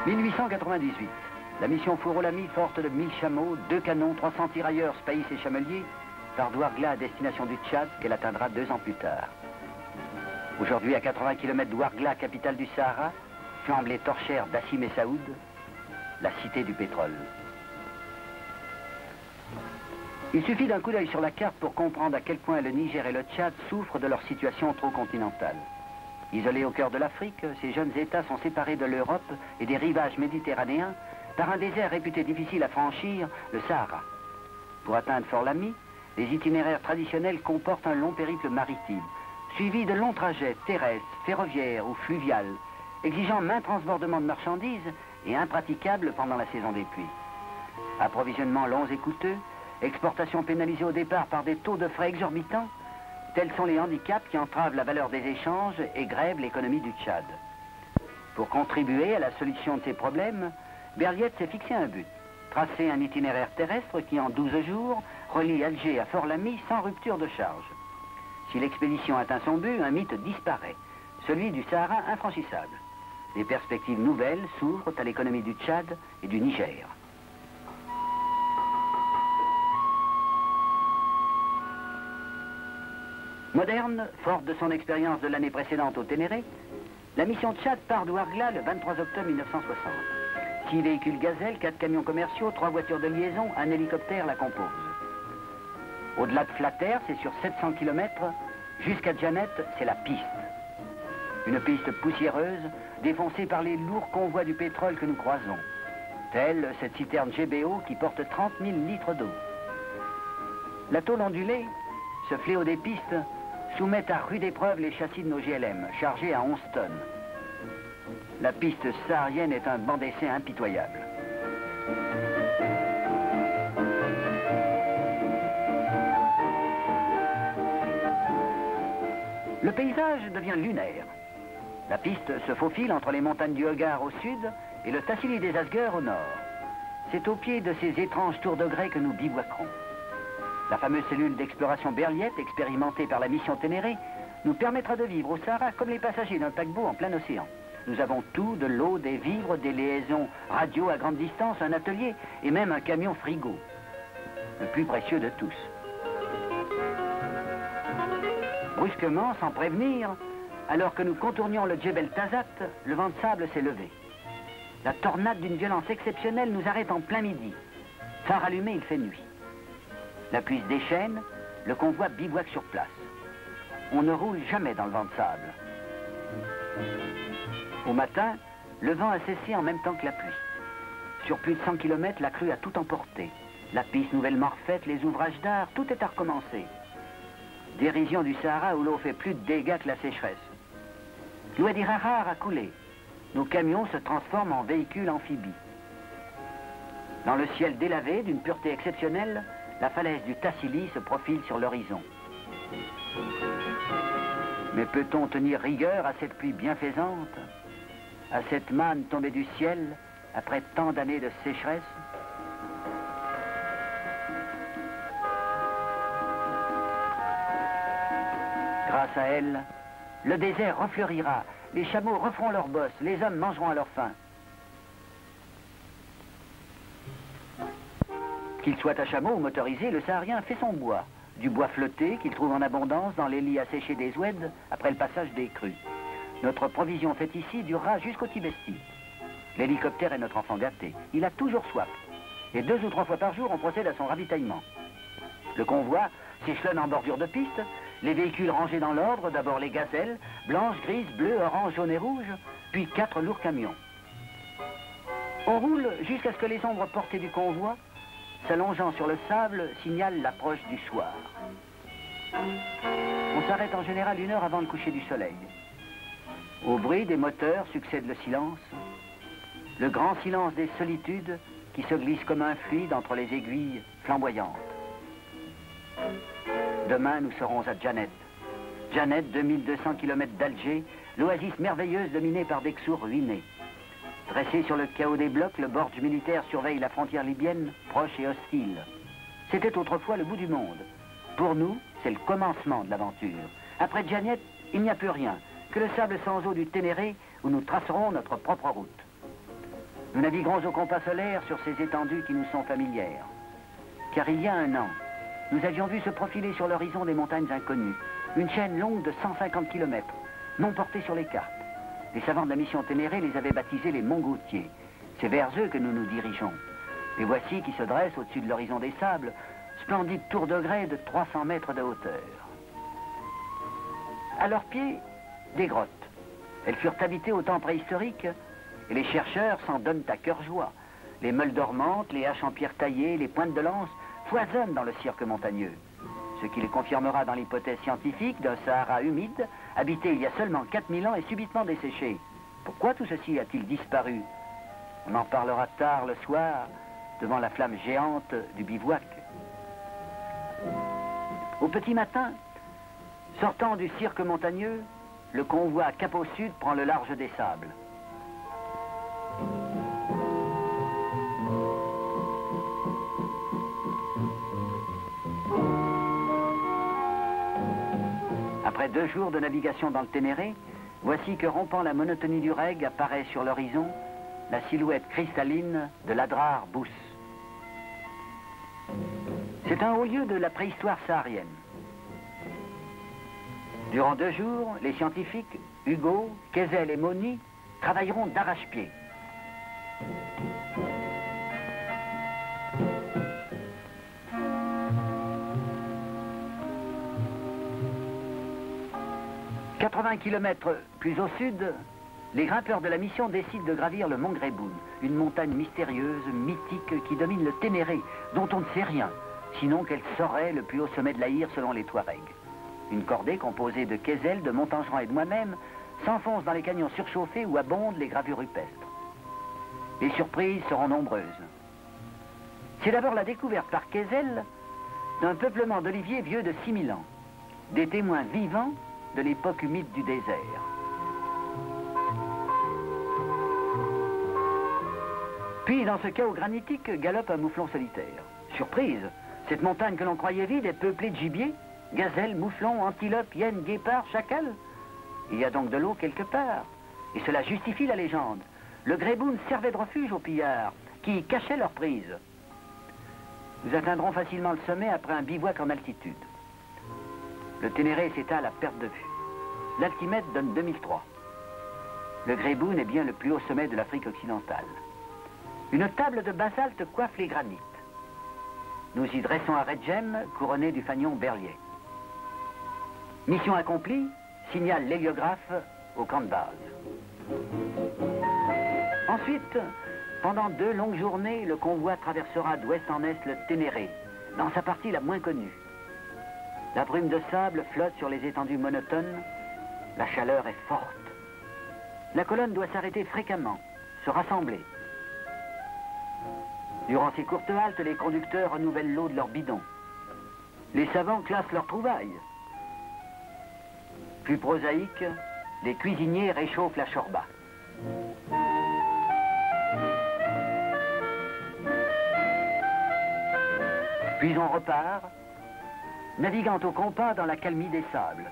1898. La mission Fourolami, forte de 1000 chameaux, 2 canons, 300 tirailleurs, spahis et chameliers, part d'Ouargla à destination du Tchad, qu'elle atteindra 2 ans plus tard. Aujourd'hui, à 80 km d'Ouargla, capitale du Sahara, flambent les torchères d'Assim et Saoud, la cité du pétrole. Il suffit d'un coup d'œil sur la carte pour comprendre à quel point le Niger et le Tchad souffrent de leur situation trop continentale. Isolés au cœur de l'Afrique, ces jeunes États sont séparés de l'Europe et des rivages méditerranéens par un désert réputé difficile à franchir, le Sahara. Pour atteindre Fort-Lamy, les itinéraires traditionnels comportent un long périple maritime, suivi de longs trajets terrestres, ferroviaires ou fluviales, exigeant maints transbordements de marchandises et impraticables pendant la saison des pluies. Approvisionnements longs et coûteux, exportations pénalisées au départ par des taux de frais exorbitants, tels sont les handicaps qui entravent la valeur des échanges et grèvent l'économie du Tchad. Pour contribuer à la solution de ces problèmes, Berliet s'est fixé un but, tracer un itinéraire terrestre qui en 12 jours relie Alger à Fort-Lamy sans rupture de charge. Si l'expédition atteint son but, un mythe disparaît, celui du Sahara infranchissable. Des perspectives nouvelles s'ouvrent à l'économie du Tchad et du Niger. Moderne, forte de son expérience de l'année précédente au Ténéré, la mission Tchad part d'Ouargla le 23 octobre 1960. 6 véhicules Gazelle, 4 camions commerciaux, 3 voitures de liaison, un hélicoptère la composent. Au-delà de Flatter, c'est sur 700 km, jusqu'à Djanet, c'est la piste. Une piste poussiéreuse, défoncée par les lourds convois du pétrole que nous croisons, telle cette citerne GBO qui porte 30 000 litres d'eau. La tôle ondulée, ce fléau des pistes, soumet à rude épreuve les châssis de nos GLM, chargés à 11 tonnes. La piste saharienne est un banc d'essai impitoyable. Le paysage devient lunaire. La piste se faufile entre les montagnes du Hogar au sud et le Tassili des Asgueurs au nord. C'est au pied de ces étranges tours de grès que nous bivouaquerons. La fameuse cellule d'exploration Berliet, expérimentée par la mission Ténéré, nous permettra de vivre au Sahara comme les passagers d'un paquebot en plein océan. Nous avons tout, de l'eau, des vivres, des liaisons radio à grande distance, un atelier et même un camion frigo. Le plus précieux de tous. Brusquement, sans prévenir, alors que nous contournions le Djebel Tazat, le vent de sable s'est levé. La tornade d'une violence exceptionnelle nous arrête en plein midi. Phare allumé, il fait nuit. La pluie se déchaîne, le convoi bivouaque sur place. On ne roule jamais dans le vent de sable. Au matin, le vent a cessé en même temps que la pluie. Sur plus de 100 km, la crue a tout emporté. La piste nouvellement refaite, les ouvrages d'art, tout est à recommencer. Dérision du Sahara où l'eau fait plus de dégâts que la sécheresse. L'Ouadi Rahar a coulé. Nos camions se transforment en véhicules amphibies. Dans le ciel délavé, d'une pureté exceptionnelle, la falaise du Tassili se profile sur l'horizon. Mais peut-on tenir rigueur à cette pluie bienfaisante, à cette manne tombée du ciel après tant d'années de sécheresse? Grâce à elle, le désert refleurira, les chameaux referont leur bosse, les hommes mangeront à leur faim. Qu'il soit à chameau ou motorisé, le Saharien fait son bois. Du bois flotté qu'il trouve en abondance dans les lits asséchés des oueds après le passage des crues. Notre provision faite ici durera jusqu'au Tibesti. L'hélicoptère est notre enfant gâté. Il a toujours soif. Et 2 ou 3 fois par jour, on procède à son ravitaillement. Le convoi s'échelonne en bordure de piste. Les véhicules rangés dans l'ordre, d'abord les gazelles, blanches, grises, bleues, oranges, jaunes et rouges, puis 4 lourds camions. On roule jusqu'à ce que les ombres portées du convoi, s'allongeant sur le sable, signalent l'approche du soir. On s'arrête en général 1 heure avant le coucher du soleil. Au bruit des moteurs succède le silence, le grand silence des solitudes qui se glissent comme un fluide entre les aiguilles flamboyantes. Demain, nous serons à Djanet. Djanet, 2200 km d'Alger, l'oasis merveilleuse dominée par Bexour ruiné. Dressé sur le chaos des blocs, le bord du militaire surveille la frontière libyenne, proche et hostile. C'était autrefois le bout du monde. Pour nous, c'est le commencement de l'aventure. Après Djanet, il n'y a plus rien, que le sable sans eau du Ténéré, où nous tracerons notre propre route. Nous naviguerons au compas solaire sur ces étendues qui nous sont familières. Car il y a un an, nous avions vu se profiler sur l'horizon des montagnes inconnues, une chaîne longue de 150 km, non portée sur les cartes. Les savants de la mission Ténéré les avaient baptisés les Monts Gautier. C'est vers eux que nous nous dirigeons. Les voici qui se dressent au-dessus de l'horizon des sables, splendide tour de grès de 300 mètres de hauteur. À leurs pieds, des grottes. Elles furent habitées au temps préhistorique et les chercheurs s'en donnent à cœur joie. Les meules dormantes, les haches en pierre taillée, les pointes de lance foisonnent dans le cirque montagneux. Ce qui les confirmera dans l'hypothèse scientifique d'un Sahara humide, habité il y a seulement 4000 ans et subitement desséché. Pourquoi tout ceci a-t-il disparu? On en parlera tard le soir, devant la flamme géante du bivouac. Au petit matin, sortant du cirque montagneux, le convoi cap au sud prend le large des sables. Après 2 jours de navigation dans le Ténéré, voici que, rompant la monotonie du reg, apparaît sur l'horizon la silhouette cristalline de l'Adrar Bous. C'est un haut lieu de la préhistoire saharienne. Durant 2 jours, les scientifiques, Hugo, Kezel et Moni, travailleront d'arrache-pied. « 80 km plus au sud, les grimpeurs de la mission décident de gravir le mont Greboun, une montagne mystérieuse, mythique, qui domine le Ténéré, dont on ne sait rien, sinon qu'elle serait le plus haut sommet de l'Aïr selon les Touaregs. Une cordée composée de Kezel, de Montangeran et de moi-même s'enfonce dans les canyons surchauffés où abondent les gravures rupestres. Les surprises seront nombreuses. C'est d'abord la découverte par Kezel d'un peuplement d'oliviers vieux de 6000 ans, des témoins vivants de l'époque humide du désert. Puis, dans ce chaos granitique, galope un mouflon solitaire. Surprise, cette montagne que l'on croyait vide est peuplée de gibier, gazelles, mouflons, antilopes, hyènes, guépards, chacals. Il y a donc de l'eau quelque part, et cela justifie la légende. Le Greboun servait de refuge aux pillards, qui cachaient leur prise. Nous atteindrons facilement le sommet après un bivouac en altitude. Le Ténéré s'étale à perte de vue. L'altimètre donne 2003. Le Greboun est bien le plus haut sommet de l'Afrique occidentale. Une table de basalte coiffe les granites. Nous y dressons un Redjem couronné du fanion Berlier. Mission accomplie, signale l'héliographe au camp de base. Ensuite, pendant 2 longues journées, le convoi traversera d'ouest en est le Ténéré, dans sa partie la moins connue. La brume de sable flotte sur les étendues monotones, la chaleur est forte. La colonne doit s'arrêter fréquemment, se rassembler. Durant ces courtes haltes, les conducteurs renouvellent l'eau de leurs bidons. Les savants classent leurs trouvailles. Plus prosaïque, les cuisiniers réchauffent la chorba. Puis on repart, naviguant au compas dans la calmie des sables.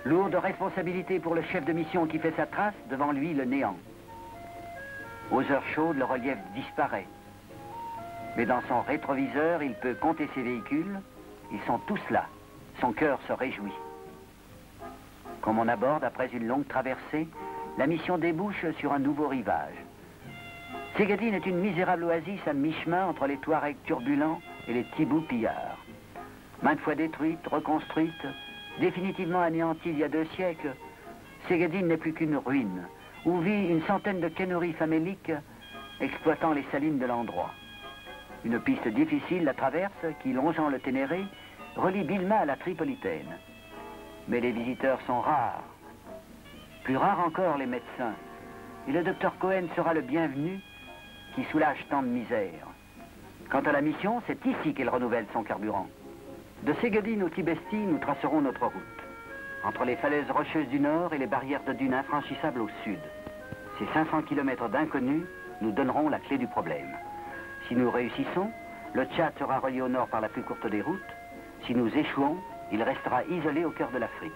Lourde responsabilité pour le chef de mission qui fait sa trace, devant lui le néant. Aux heures chaudes, le relief disparaît. Mais dans son rétroviseur, il peut compter ses véhicules. Ils sont tous là. Son cœur se réjouit. Comme on aborde, après une longue traversée, la mission débouche sur un nouveau rivage. Ségadine est une misérable oasis à mi-chemin entre les Touaregs turbulents et les Tibous pillards. Maintes fois détruite, reconstruite, définitivement anéantie il y a 2 siècles, Ségadine n'est plus qu'une ruine, où vit une centaine de kenneries faméliques exploitant les salines de l'endroit. Une piste difficile la traverse qui, longeant le Ténéré, relie Bilma à la Tripolitaine. Mais les visiteurs sont rares. Plus rares encore les médecins. Et le docteur Cohen sera le bienvenu qui soulage tant de misère. Quant à la mission, c'est ici qu'elle renouvelle son carburant. De Ségadine au Tibesti, nous tracerons notre route. Entre les falaises rocheuses du nord et les barrières de dunes infranchissables au sud. Ces 500 km d'inconnu nous donneront la clé du problème. Si nous réussissons, le Tchad sera relié au nord par la plus courte des routes. Si nous échouons, il restera isolé au cœur de l'Afrique.